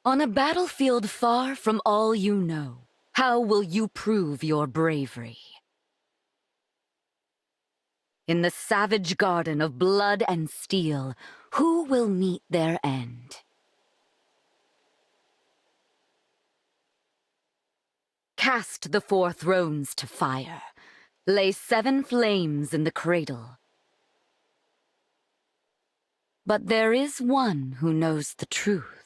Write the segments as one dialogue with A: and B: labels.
A: On a battlefield far from all you know, how will you prove your bravery? In the savage garden of blood and steel, who will meet their end? Cast the 4 thrones to fire. Lay 7 flames in the cradle. But there is one who knows the truth.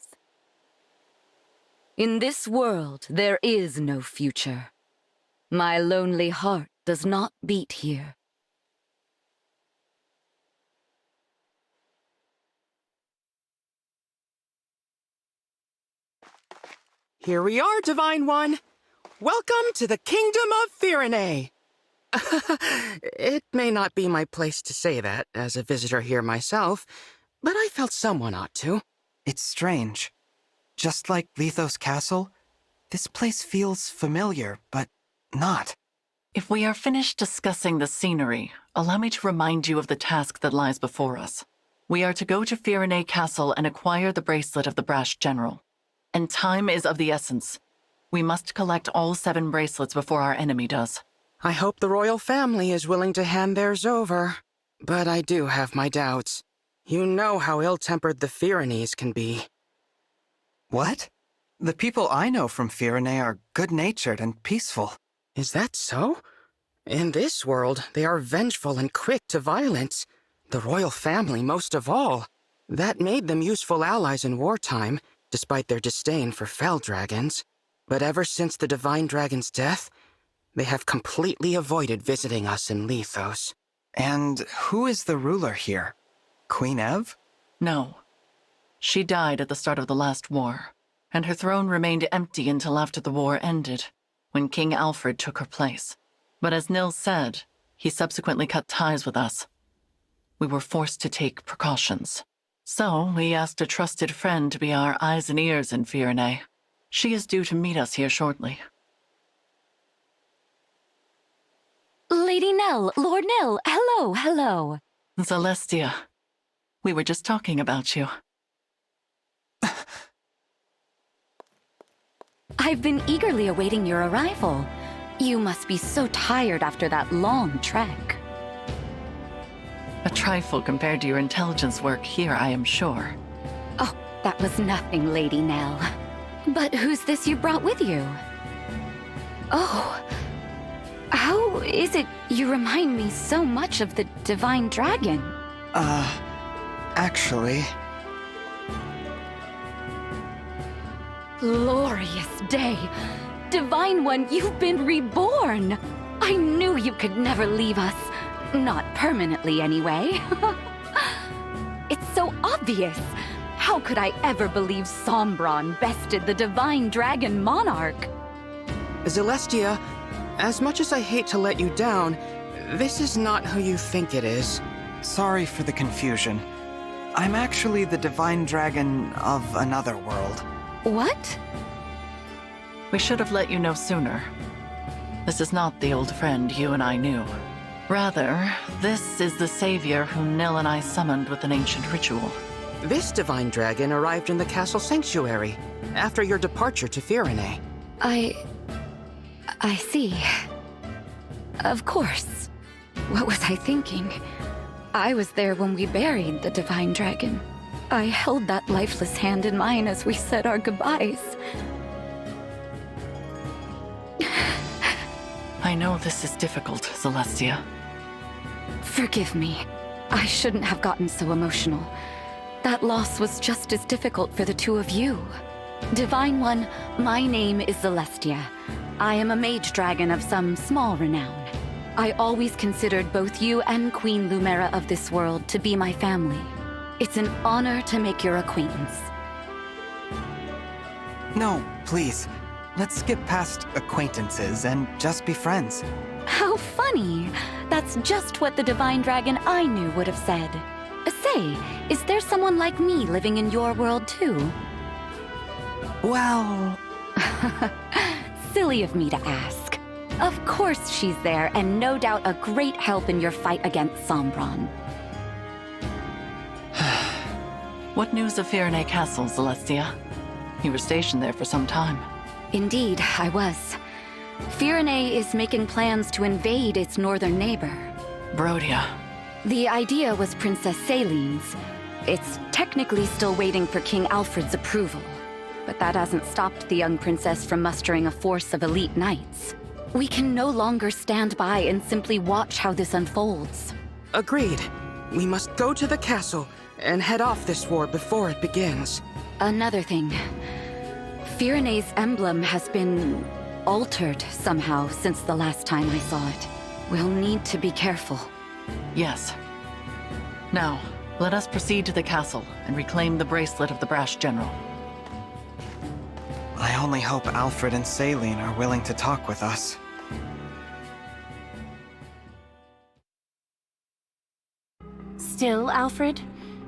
A: In this world, there is no future. My lonely heart does not beat here.
B: Here we are, Divine One. Welcome to the Kingdom of Firene. It may not be my place to say that as a visitor here myself, but I felt someone ought to.
C: It's strange. Just like Lethos Castle, this place feels familiar, but not.
D: If we are finished discussing the scenery, allow me to remind you of the task that lies before us. We are to go to Firene Castle and acquire the bracelet of the Brash General. And time is of the essence. We must collect all 7 bracelets before our enemy does.
B: I hope the royal family is willing to hand theirs over. But I do have my doubts. You know how ill-tempered the Firenes can be.
C: What? The people I know from Firene are good-natured and peaceful.
B: Is that so? In this world, they are vengeful and quick to violence. The royal family most of all. That made them useful allies in wartime, despite their disdain for fell dragons. But ever since the Divine Dragon's death, they have completely avoided visiting us in Lethos.
C: And who is the ruler here? Queen Ev?
D: No. She died at the start of the last war, and her throne remained empty until after the war ended, when King Alfred took her place. But as Nil said, he subsequently cut ties with us. We were forced to take precautions. So we asked a trusted friend to be our eyes and ears in Firene. She is due to meet us here shortly.
A: Lady Nell, Lord Nell, hello, hello.
D: Celestia, we were just talking about you.
A: I've been eagerly awaiting your arrival. You must be so tired after that long trek.
D: A trifle compared to your intelligence work here, I am sure.
A: Oh, that was nothing, Lady Nell. But who's this you brought with you? Oh, how is it you remind me so much of the Divine Dragon?
C: Actually...
A: Glorious day! Divine One, you've been reborn! I knew you could never leave us. Not permanently, anyway. It's so obvious. How could I ever believe Sombron bested the Divine Dragon Monarch?
B: Celestia, as much as I hate to let you down, this is not who you think it is.
C: Sorry for the confusion. I'm actually the Divine Dragon of another world.
A: What?
D: We should have let you know sooner. This is not the old friend you and I knew. Rather, this is the savior whom Nil and I summoned with an ancient ritual.
B: This Divine Dragon arrived in the castle sanctuary after your departure to Firene.
A: I see. Of course. What was I thinking? I was there when we buried the Divine Dragon. I held that lifeless hand in mine as we said our goodbyes.
D: I know this is difficult, Celestia.
A: Forgive me. I shouldn't have gotten so emotional. That loss was just as difficult for the 2 of you. Divine One, my name is Celestia. I am a mage dragon of some small renown. I always considered both you and Queen Lumera of this world to be my family. It's an honor to make your acquaintance.
C: No, please. Let's skip past acquaintances and just be friends.
A: How funny. That's just what the Divine Dragon I knew would have said. Say, is there someone like me living in your world too?
C: Well...
A: Silly of me to ask. Of course she's there, and no doubt a great help in your fight against Sombron.
D: What news of Firene Castle, Celestia? You were stationed there for some time.
A: Indeed, I was. Firene is making plans to invade its northern neighbor.
D: Brodia.
A: The idea was Princess Celine's. It's technically still waiting for King Alfred's approval, but that hasn't stopped the young princess from mustering a force of elite knights. We can no longer stand by and simply watch how this unfolds.
B: Agreed. We must go to the castle and head off this war before it begins.
A: Another thing. Firene's emblem has been altered somehow since the last time I saw it. We'll need to be careful.
D: Yes. Now, let us proceed to the castle and reclaim the bracelet of the brash general.
C: I only hope Alfred and Celine are willing to talk with us.
E: Still, Alfred?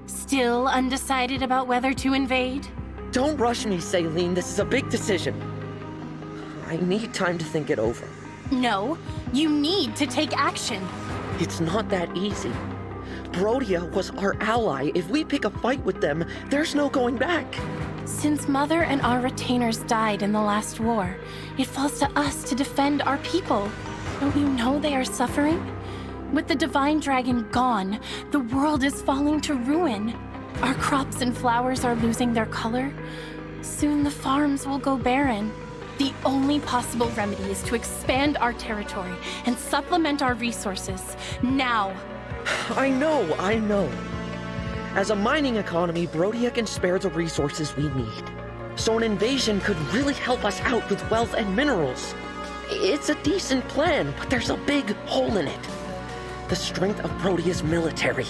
E: Still undecided about whether to invade?
F: Don't rush me, Celine. This is a big decision. I need time to think it over.
E: No, you need to take action.
F: It's not that easy. Brodia was our ally. If we pick a fight with them, there's no going back.
E: Since Mother and our retainers died in the last war, it falls to us to defend our people. Don't you know they are suffering? With the Divine Dragon gone, the world is falling to ruin. Our crops and flowers are losing their color. Soon the farms will go barren. The only possible remedy is to expand our territory and supplement our resources, now.
F: I know. As a mining economy, Brodia can spare the resources we need. So an invasion could really help us out with wealth and minerals. It's a decent plan, but there's a big hole in it. The strength of Brodia's military.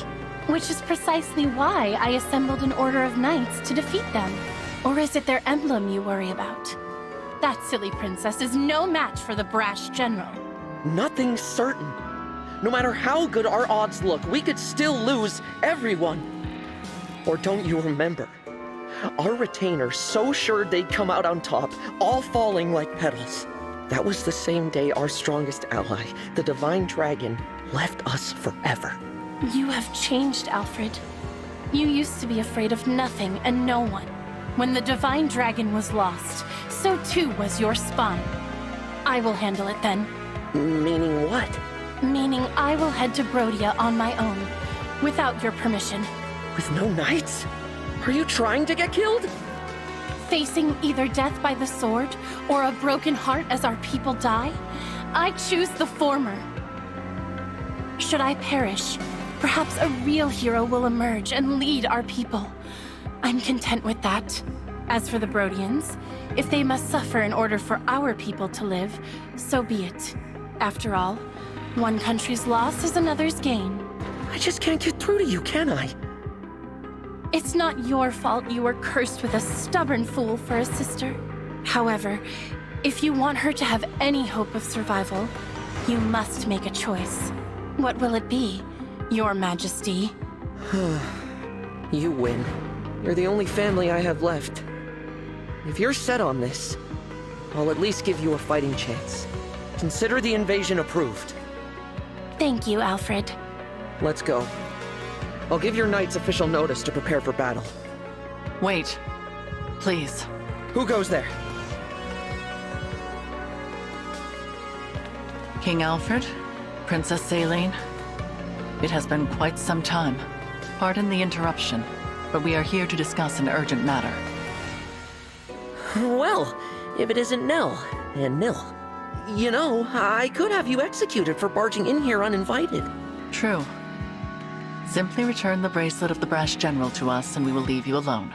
E: Which is precisely why I assembled an order of knights to defeat them. Or is it their emblem you worry about? That silly princess is no match for the brash general.
F: Nothing's certain. No matter how good our odds look, we could still lose everyone. Or don't you remember? Our retainers so sure they'd come out on top, all falling like petals. That was the same day our strongest ally, the Divine Dragon, left us forever.
E: You have changed, Alfred. You used to be afraid of nothing and no one. When the Divine Dragon was lost, so too was your spine. I will handle it then.
F: Meaning what?
E: Meaning I will head to Brodia on my own, without your permission.
F: With no knights? Are you trying to get killed?
E: Facing either death by the sword or a broken heart as our people die, I choose the former. Should I perish, perhaps a real hero will emerge and lead our people. I'm content with that. As for the Brodians, if they must suffer in order for our people to live, so be it. After all, one country's loss is another's gain.
F: I just can't get through to you, can I?
E: It's not your fault you were cursed with a stubborn fool for a sister. However, if you want her to have any hope of survival, you must make a choice. What will it be, Your Majesty?
F: You win. You're the only family I have left. If you're set on this, I'll at least give you a fighting chance. Consider the invasion approved.
E: Thank you, Alfred.
F: Let's go. I'll give your knights official notice to prepare for battle.
D: Wait. Please.
F: Who goes there?
D: King Alfred? Princess Celine? It has been quite some time. Pardon the interruption, but we are here to discuss an urgent matter.
F: Well, if it isn't Nell, and Nil. You know, I could have you executed for barging in here uninvited.
D: True. Simply return the bracelet of the brash general to us and we will leave you alone.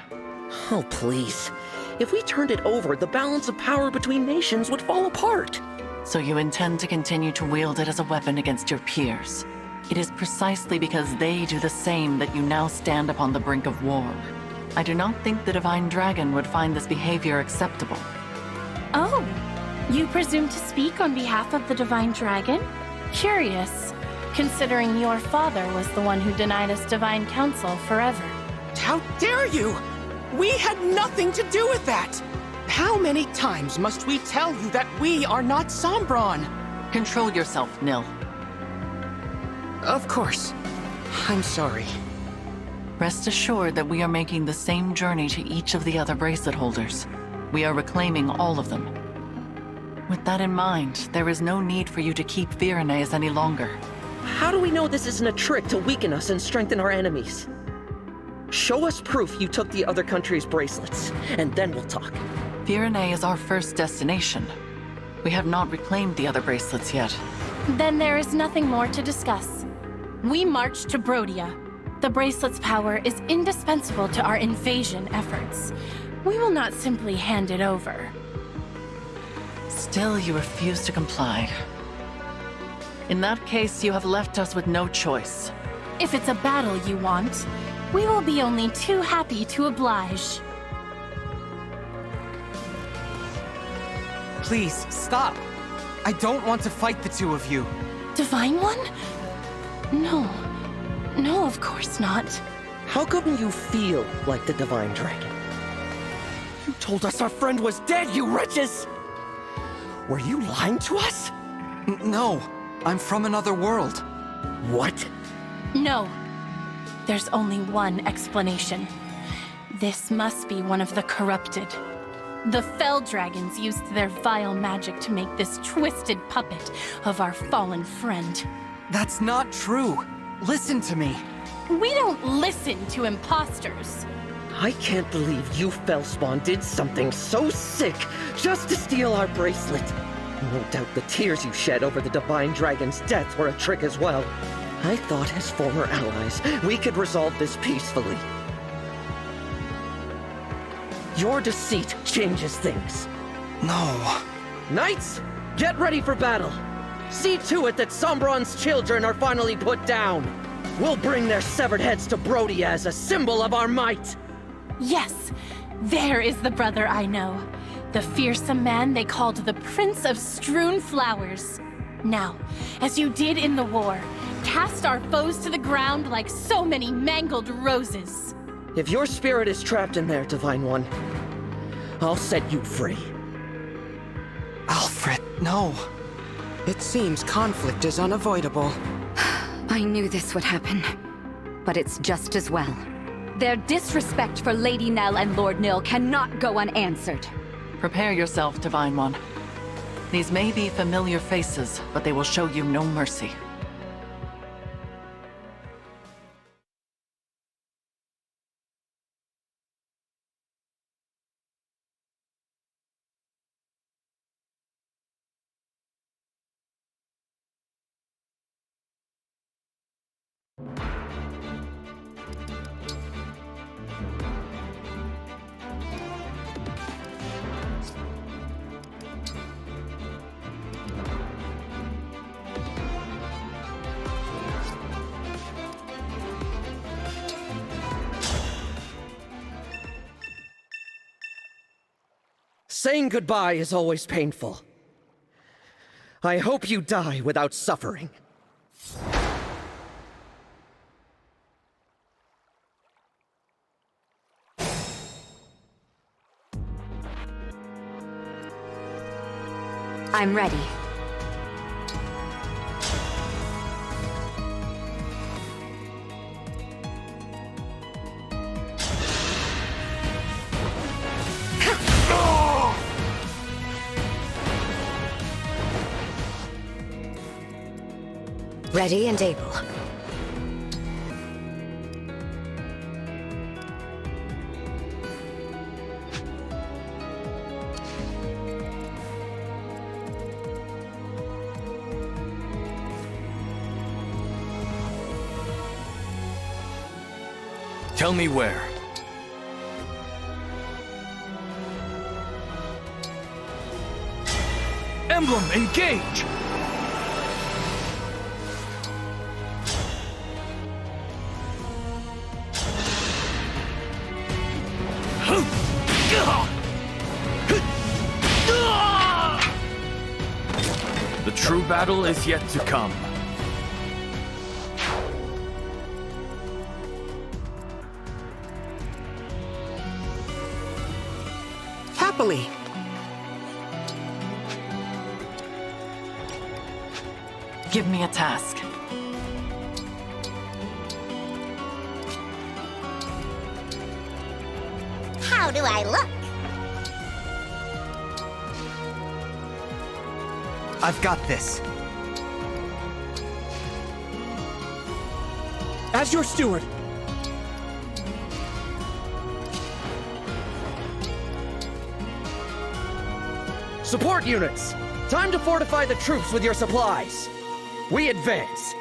F: Oh, please. If we turned it over, the balance of power between nations would fall apart.
D: So you intend to continue to wield it as a weapon against your peers. It is precisely because they do the same that you now stand upon the brink of war. I do not think the Divine Dragon would find this behavior acceptable.
E: Oh, you presume to speak on behalf of the Divine Dragon? Curious, considering your father was the one who denied us Divine Counsel forever.
B: How dare you! We had nothing to do with that! How many times must we tell you that we are not Sombron?
D: Control yourself, Nil.
B: Of course. I'm sorry.
D: Rest assured that we are making the same journey to each of the other bracelet holders. We are reclaiming all of them. With that in mind, there is no need for you to keep Firenes any longer.
F: How do we know this isn't a trick to weaken us and strengthen our enemies? Show us proof you took the other country's bracelets, and then we'll talk.
D: Firenze is our first destination. We have not reclaimed the other bracelets yet.
E: Then there is nothing more to discuss. We march to Brodia. The bracelet's power is indispensable to our invasion efforts. We will not simply hand it over.
D: Still, you refuse to comply. In that case, you have left us with no choice.
E: If it's a battle you want, we will be only too happy to oblige.
C: Please, stop. I don't want to fight the two of you.
E: Divine One? No. No, of course not.
F: How come you feel like the Divine Dragon? You told us our friend was dead, you wretches! Were you lying to us?
C: No, I'm from another world.
F: What?
E: No. There's only one explanation. This must be one of the corrupted. The Fell Dragons used their vile magic to make this twisted puppet of our fallen friend.
C: That's not true. Listen to me.
E: We don't listen to imposters.
F: I can't believe you, Fellspawn, did something so sick just to steal our bracelet. No doubt the tears you shed over the Divine Dragon's death were a trick as well. I thought as former allies, we could resolve this peacefully. Your deceit changes things.
C: No.
F: Knights, get ready for battle. See to it that Sombron's children are finally put down. We'll bring their severed heads to Brodia as a symbol of our might.
E: Yes, there is the brother I know. The fearsome man they called the Prince of Strewn Flowers. Now, as you did in the war, cast our foes to the ground like so many mangled roses.
F: If your spirit is trapped in there, Divine One, I'll set you free.
C: Alfred, no.
B: It seems conflict is unavoidable.
A: I knew this would happen, but it's just as well. Their disrespect for Lady Nell and Lord Nil cannot go unanswered.
D: Prepare yourself, Divine One. These may be familiar faces, but they will show you no mercy.
F: Saying goodbye is always painful. I hope you die without suffering.
A: I'm ready.
G: Ready and able.
H: Tell me where. Emblem Engage! The true battle is yet to come.
B: Happily.
D: Give me a task.
G: How do I look?
C: I've got this.
G: As your steward.
F: Support units! Time to fortify the troops with your supplies. We advance.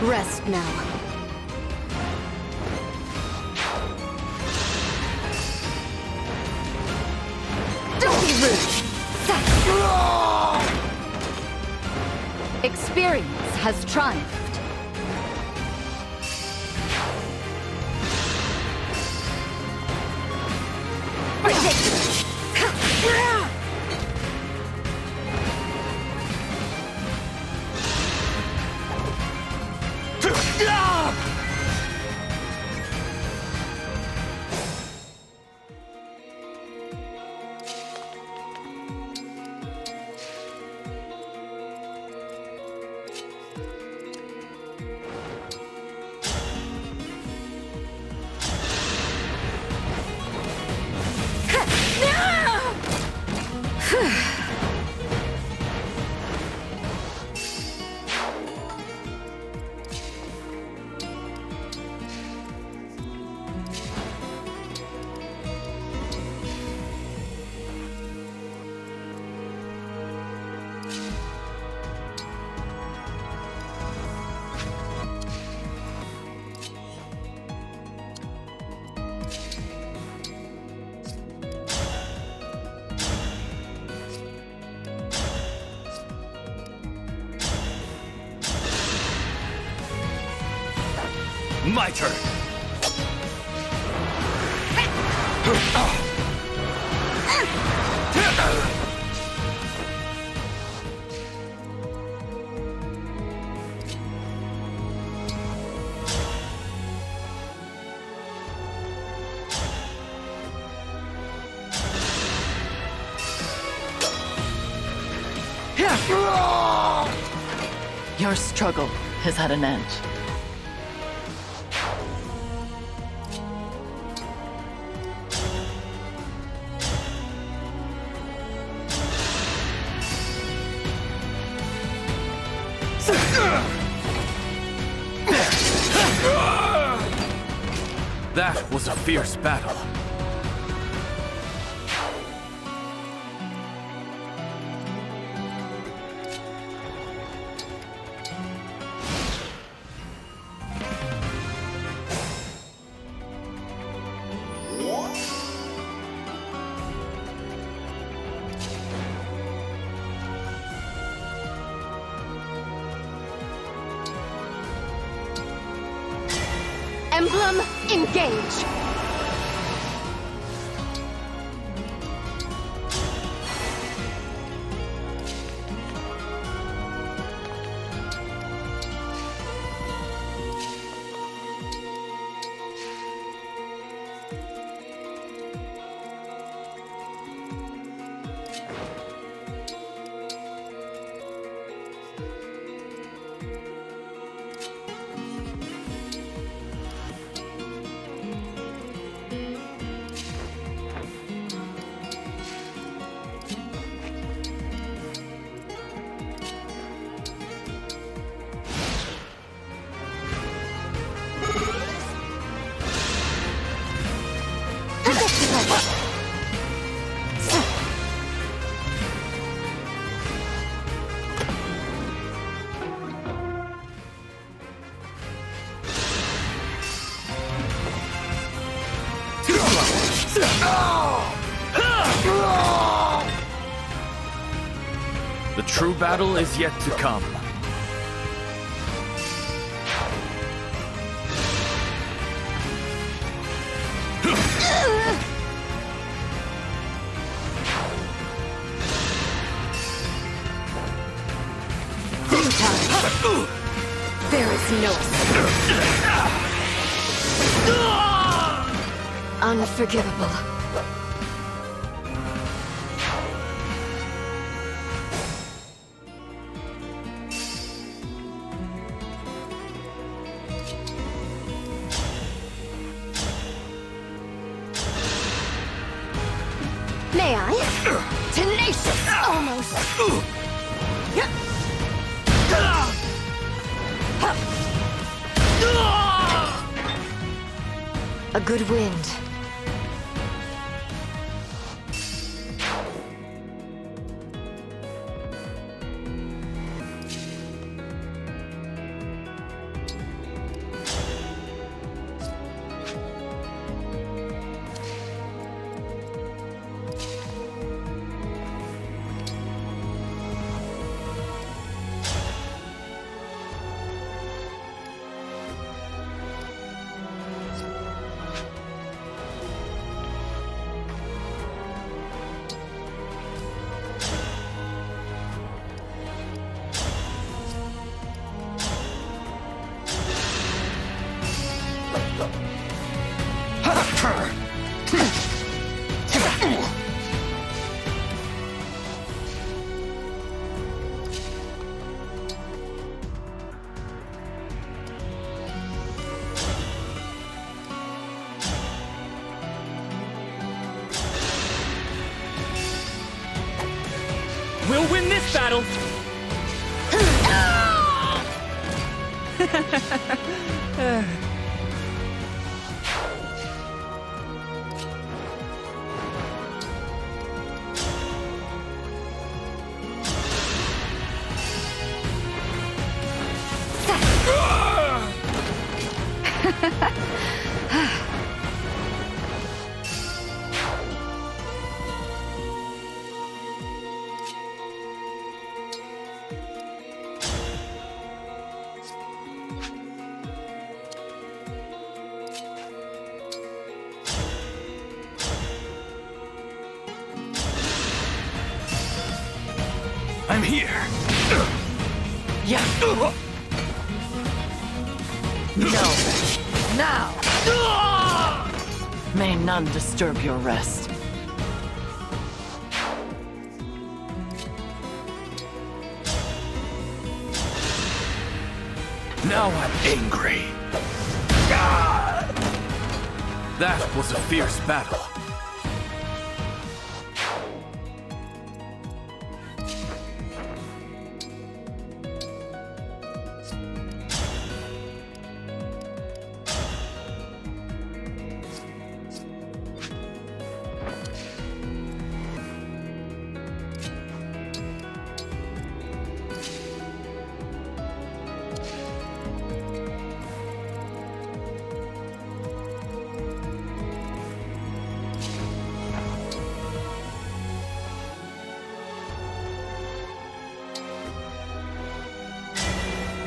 A: Rest now. Don't be rude! Experience has triumphed. Ridiculous!
H: My turn.
D: Your struggle has had an end.
H: That was a fierce battle.
A: Emblem Engage!
H: The true battle is yet to come.
A: There is no unforgivable.
G: May I? Tenacious! Almost. A good wind.
I: We'll win this battle!
H: I'm here.
D: Yeah. No. Now. May none disturb your rest.
H: Now I'm angry. That was a fierce battle.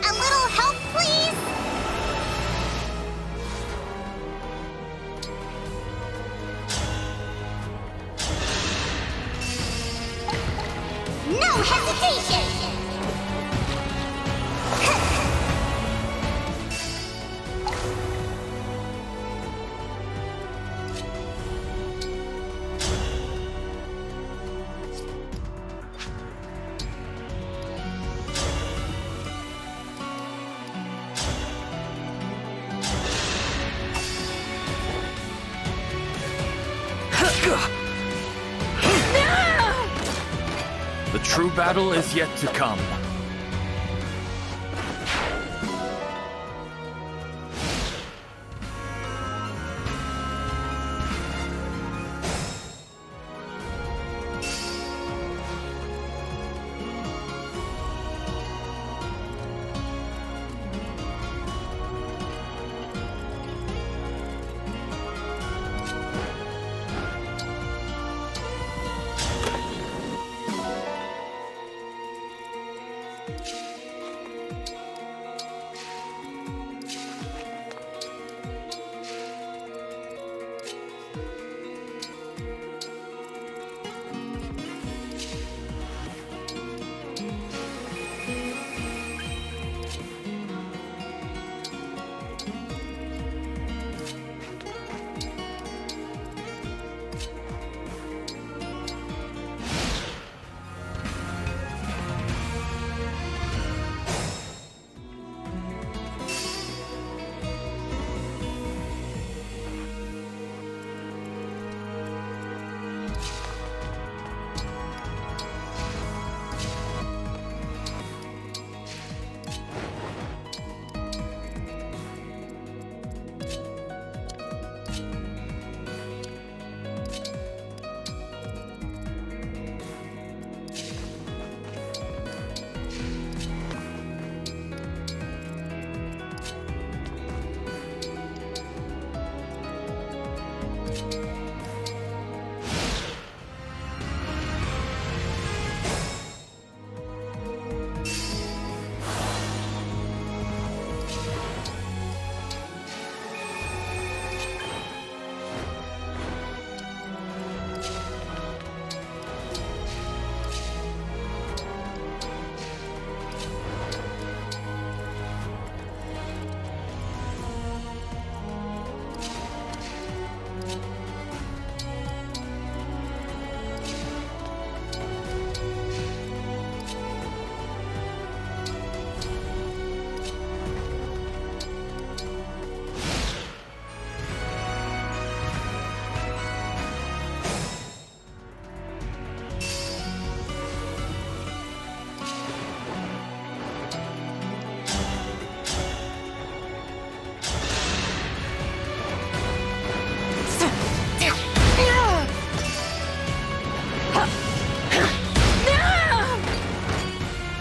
G: A little help, please? No hesitation!
H: The true battle is yet to come.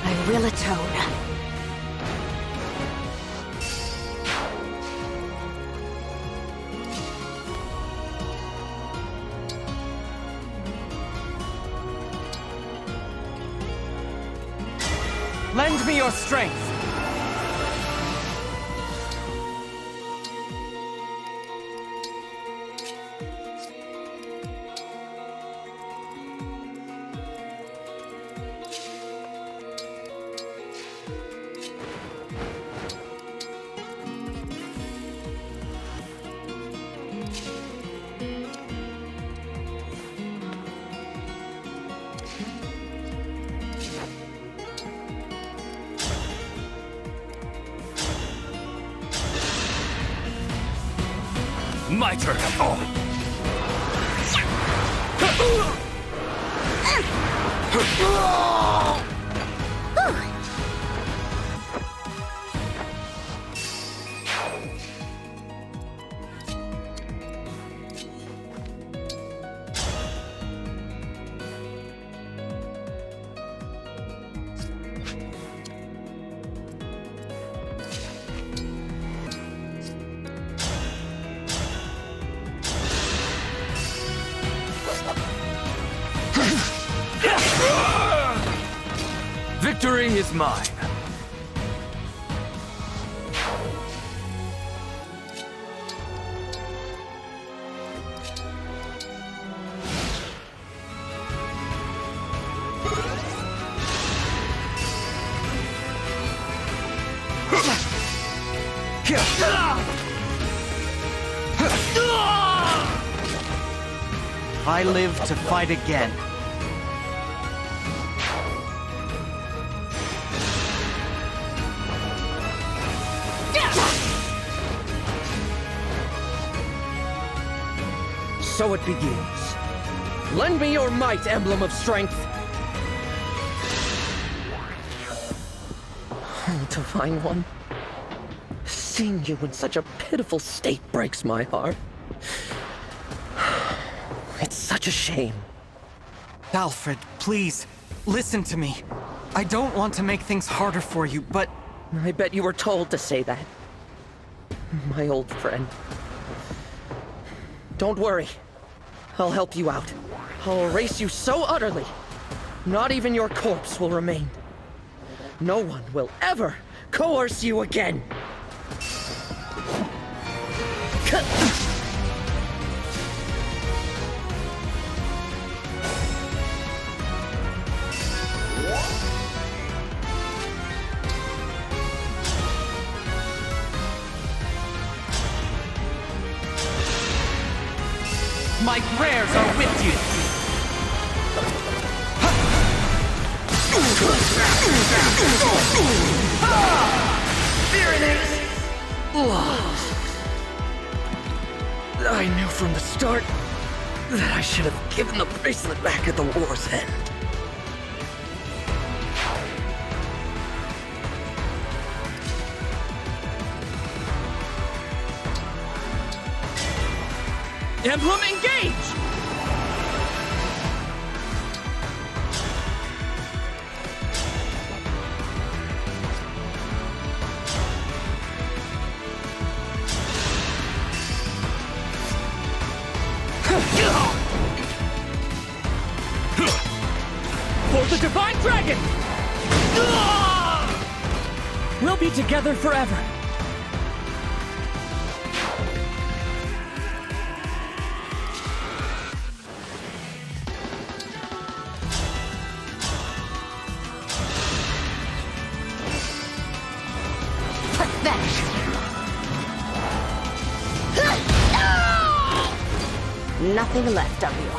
G: I will atone.
C: Lend me your strength!
H: My turn. Oh. Victory is mine.
C: I live to fight again.
F: So it begins. Lend me your might, Emblem of Strength. Oh, Divine One. Seeing you in such a pitiful state breaks my heart. It's such a shame.
C: Alfred, please, listen to me. I don't want to make things harder for you, but...
F: I bet you were told to say that. My old friend. Don't worry. I'll help you out. I'll erase you so utterly. Not even your corpse will remain. No one will ever coerce you again.
C: My prayers are with you!
F: There it is! I knew from the start that I should have given the bracelet back at the war's end.
I: Emblem Engage! For the Divine Dragon! We'll be together forever.
G: Nothing left of you.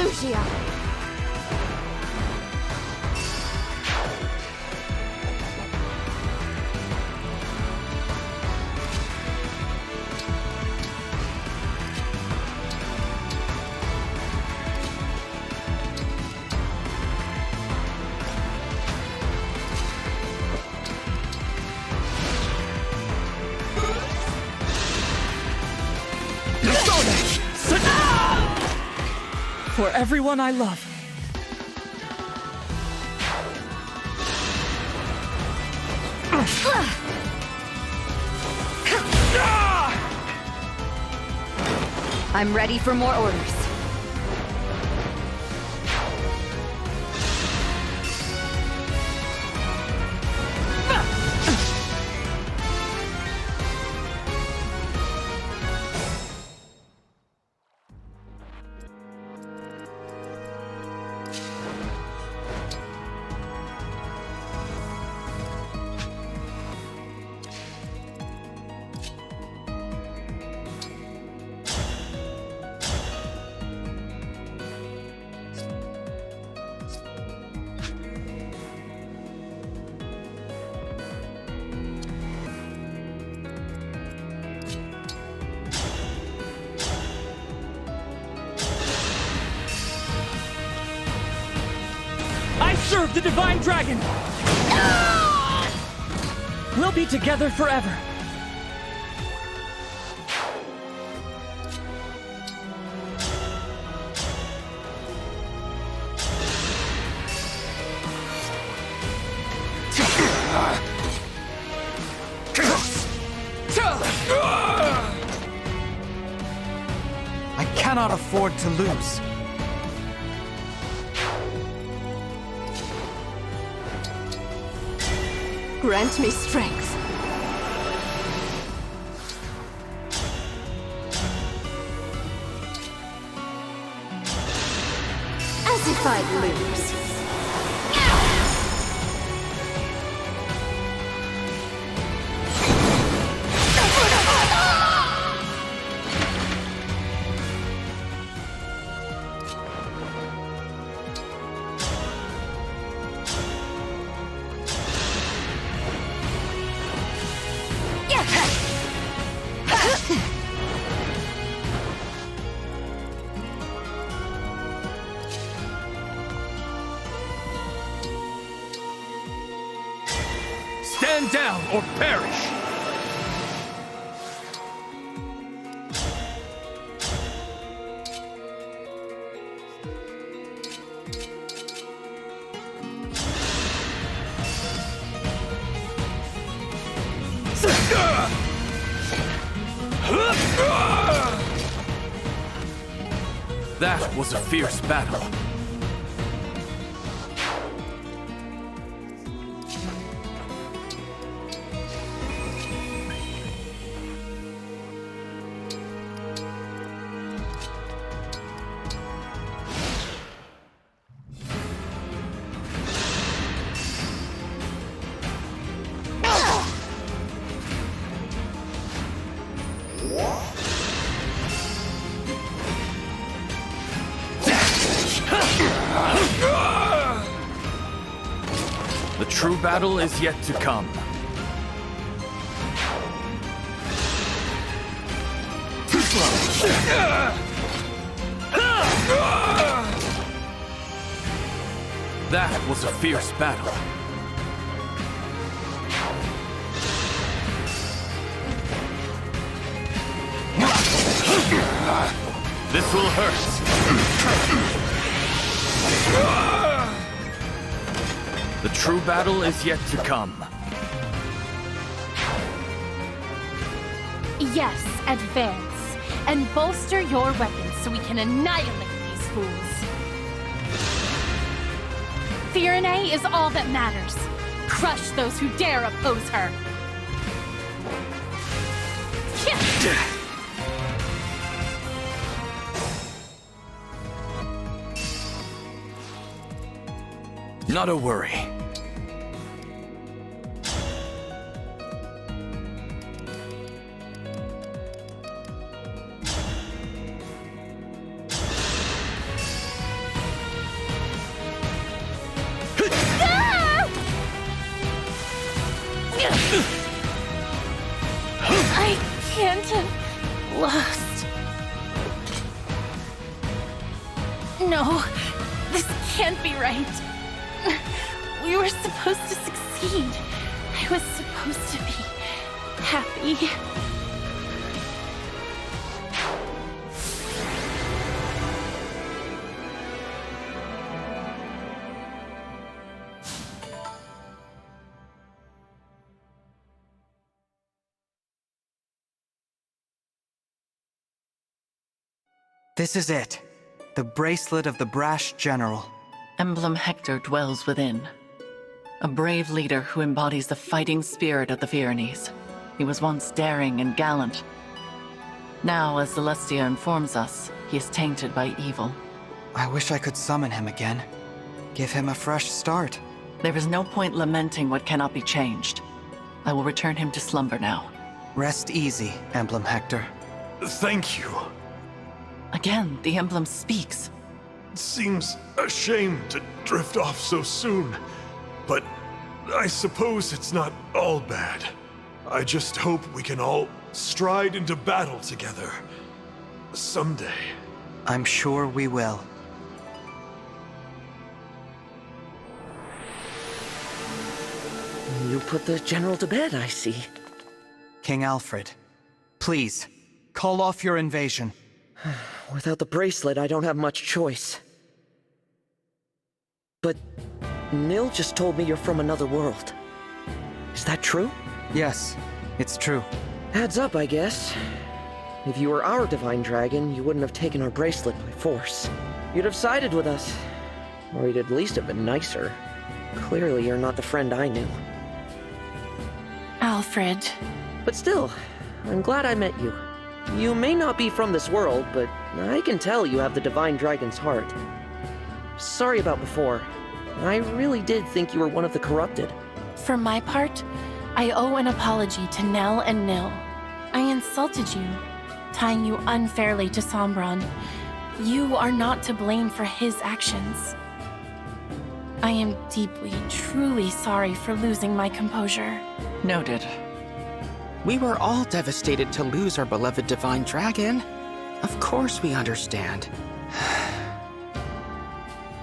G: Fuchsia!
I: For everyone I love.
A: I'm ready for more orders.
I: I serve the Divine Dragon! We'll be together forever.
C: I cannot afford to lose.
G: Grant me strength. As if I'd lose.
H: Stand down or perish! That was a fierce battle. The true battle is yet to come. Too slow. That was a fierce battle. This will hurt. The true battle is yet to come.
E: Yes, advance. And bolster your weapons so we can annihilate these fools. Firene is all that matters. Crush those who dare oppose her.
H: Not a worry.
E: No, this can't be right. We were supposed to succeed. I was supposed to be happy.
C: This is it. The bracelet of the brash general.
D: Emblem Hector dwells within. A brave leader who embodies the fighting spirit of the Pyrenees. He was once daring and gallant. Now, as Celestia informs us, he is tainted by evil.
C: I wish I could summon him again. Give him a fresh start.
D: There is no point lamenting what cannot be changed. I will return him to slumber now.
C: Rest easy, Emblem Hector.
J: Thank you.
D: Again, the emblem speaks.
J: It seems a shame to drift off so soon, but I suppose it's not all bad. I just hope we can all stride into battle together. Someday.
C: I'm sure we will.
F: You put the general to bed, I see.
C: King Alfred, please, call off your invasion.
F: Without the bracelet, I don't have much choice. But Nil just told me you're from another world. Is that true?
C: Yes, it's true.
F: Adds up, I guess. If you were our divine dragon, you wouldn't have taken our bracelet by force. You'd have sided with us. Or you'd at least have been nicer. Clearly, you're not the friend I knew.
E: Alfred.
F: But still, I'm glad I met you. You may not be from this world, but I can tell you have the divine dragon's heart. Sorry about before. I really did think you were one of the corrupted.
E: For my part, I owe an apology to Nell and Nil. I insulted you, tying you unfairly to Sombron. You are not to blame for his actions. I am deeply, truly sorry for losing my composure.
D: Noted.
B: We were all devastated to lose our beloved divine dragon. Of course we understand.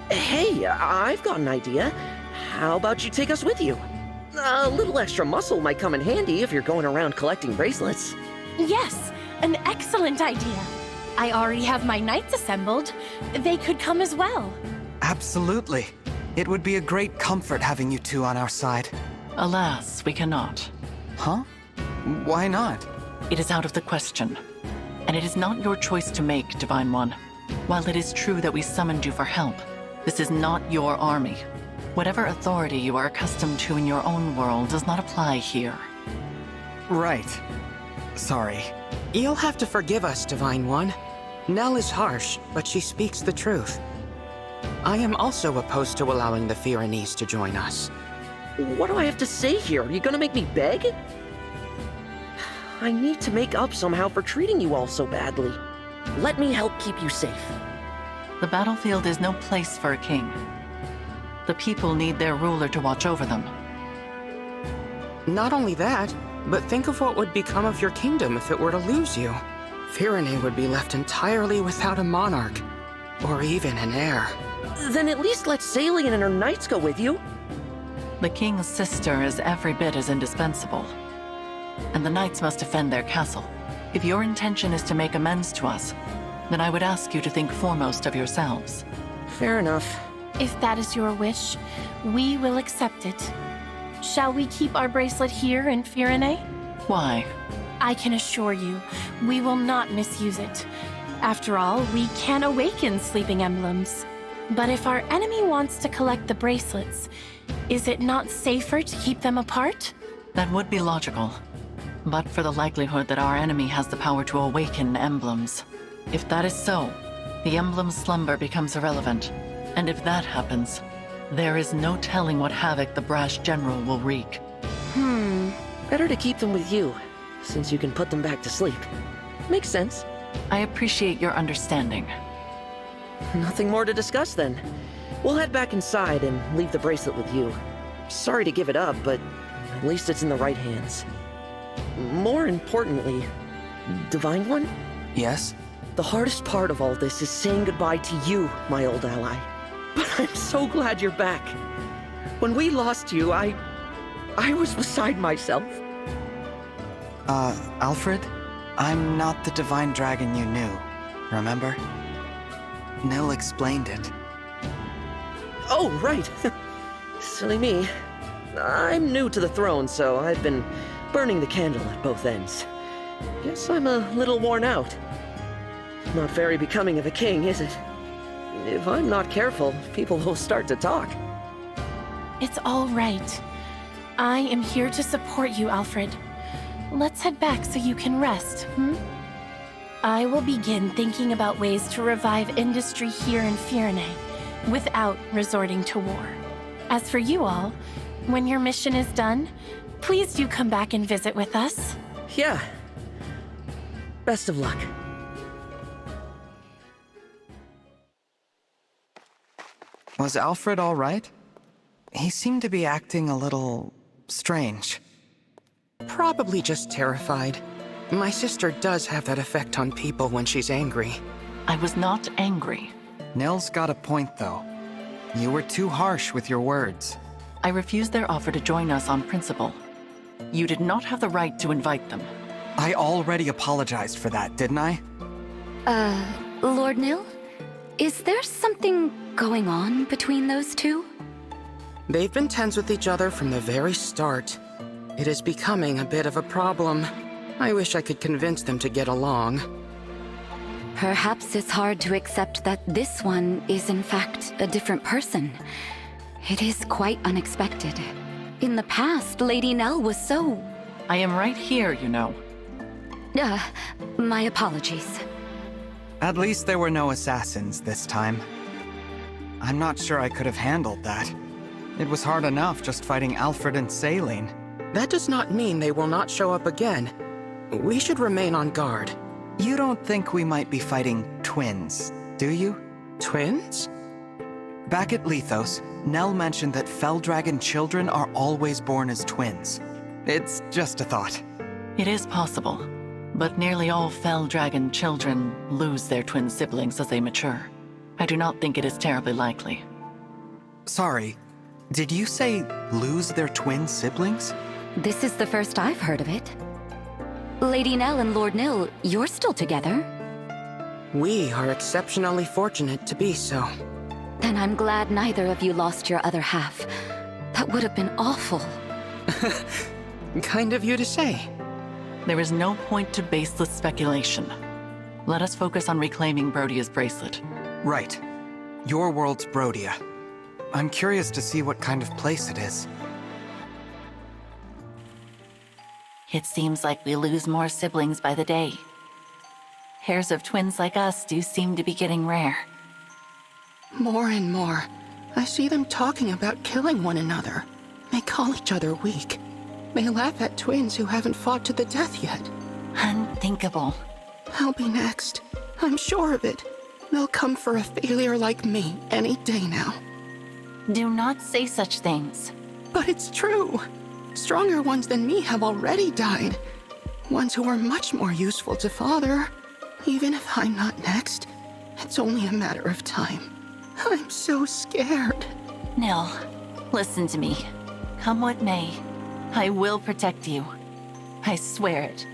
F: Hey, I've got an idea. How about you take us with you? A little extra muscle might come in handy if you're going around collecting bracelets.
E: Yes, an excellent idea. I already have my knights assembled. They could come as well.
C: Absolutely. It would be a great comfort having you two on our side.
D: Alas, we cannot.
C: Huh? Why not?
D: It is out of the question. And it is not your choice to make, Divine One. While it is true that we summoned you for help, this is not your army. Whatever authority you are accustomed to in your own world does not apply here.
C: Right. Sorry.
B: You'll have to forgive us, Divine One. Nell is harsh, but she speaks the truth. I am also opposed to allowing the Pyrenees to join us.
F: What do I have to say here? Are you gonna make me beg? I need to make up somehow for treating you all so badly. Let me help keep you safe.
D: The battlefield is no place for a king. The people need their ruler to watch over them.
B: Not only that, but think of what would become of your kingdom if it were to lose you. Pyrenee would be left entirely without a monarch, or even an heir.
F: Then at least let Salian and her knights go with you.
D: The king's sister is every bit as indispensable. And the knights must defend their castle. If your intention is to make amends to us, then I would ask you to think foremost of yourselves.
F: Fair enough.
E: If that is your wish, we will accept it. Shall we keep our bracelet here in Pyrenee?
D: Why?
E: I can assure you, we will not misuse it. After all, we can awaken sleeping emblems. But if our enemy wants to collect the bracelets, is it not safer to keep them apart?
D: That would be logical. But for the likelihood that our enemy has the power to awaken emblems. If that is so, the emblem's slumber becomes irrelevant. And if that happens, there is no telling what havoc the brash general will wreak.
F: Better to keep them with you, since you can put them back to sleep. Makes sense.
D: I appreciate your understanding.
F: Nothing more to discuss then. We'll head back inside and leave the bracelet with you. Sorry to give it up, but at least it's in the right hands. More importantly, Divine One?
C: Yes?
F: The hardest part of all this is saying goodbye to you, my old ally. But I'm so glad you're back. When we lost you, I was beside myself.
C: Alfred? I'm not the divine dragon you knew, remember? Nil explained it.
F: Oh, right. Silly me. I'm new to the throne, so I've been burning the candle at both ends. Guess I'm a little worn out. Not very becoming of a king, is it? If I'm not careful, people will start to talk.
E: It's all right. I am here to support you, Alfred. Let's head back so you can rest, I will begin thinking about ways to revive industry here in Firene without resorting to war. As for you all, when your mission is done, please do come back and visit with us.
F: Yeah. Best of luck.
C: Was Alfred all right? He seemed to be acting a little strange.
B: Probably just terrified. My sister does have that effect on people when she's angry.
D: I was not angry.
C: Nil's got a point, though. You were too harsh with your words.
D: I refused their offer to join us on principle. You did not have the right to invite them.
C: I already apologized for that, didn't I?
A: Lord Nil? Is there something going on between those two?
B: They've been tense with each other from the very start. It is becoming a bit of a problem. I wish I could convince them to get along.
A: Perhaps it's hard to accept that this one is in fact a different person. It is quite unexpected. In the past, Lady Nell was so...
D: I am right here, you know.
A: My apologies.
C: At least there were no assassins this time. I'm not sure I could have handled that. It was hard enough just fighting Alfred and Saline.
B: That does not mean they will not show up again. We should remain on guard.
C: You don't think we might be fighting twins, do you?
B: Twins?
C: Back at Lethos, Nell mentioned that Fell Dragon children are always born as twins. It's just a thought.
D: It is possible, but nearly all Fell Dragon children lose their twin siblings as they mature. I do not think it is terribly likely.
C: Sorry, did you say lose their twin siblings?
A: This is the first I've heard of it. Lady Nell and Lord Nil, you're still together?
B: We are exceptionally fortunate to be so.
A: Then I'm glad neither of you lost your other half. That would have been awful.
B: Kind of you to say.
D: There is no point to baseless speculation. Let us focus on reclaiming Brodia's bracelet.
C: Right. Your world's Brodia. I'm curious to see what kind of place it is.
K: It seems like we lose more siblings by the day. Pairs of twins like us do seem to be getting rare.
B: More and more, I see them talking about killing one another. They call each other weak. They laugh at twins who haven't fought to the death yet.
K: Unthinkable.
B: I'll be next. I'm sure of it. They'll come for a failure like me any day now.
K: Do not say such things.
B: But it's true. Stronger ones than me have already died. Ones who are much more useful to Father. Even if I'm not next, it's only a matter of time. I'm so scared.
K: Nil, listen to me. Come what may, I will protect you. I swear it.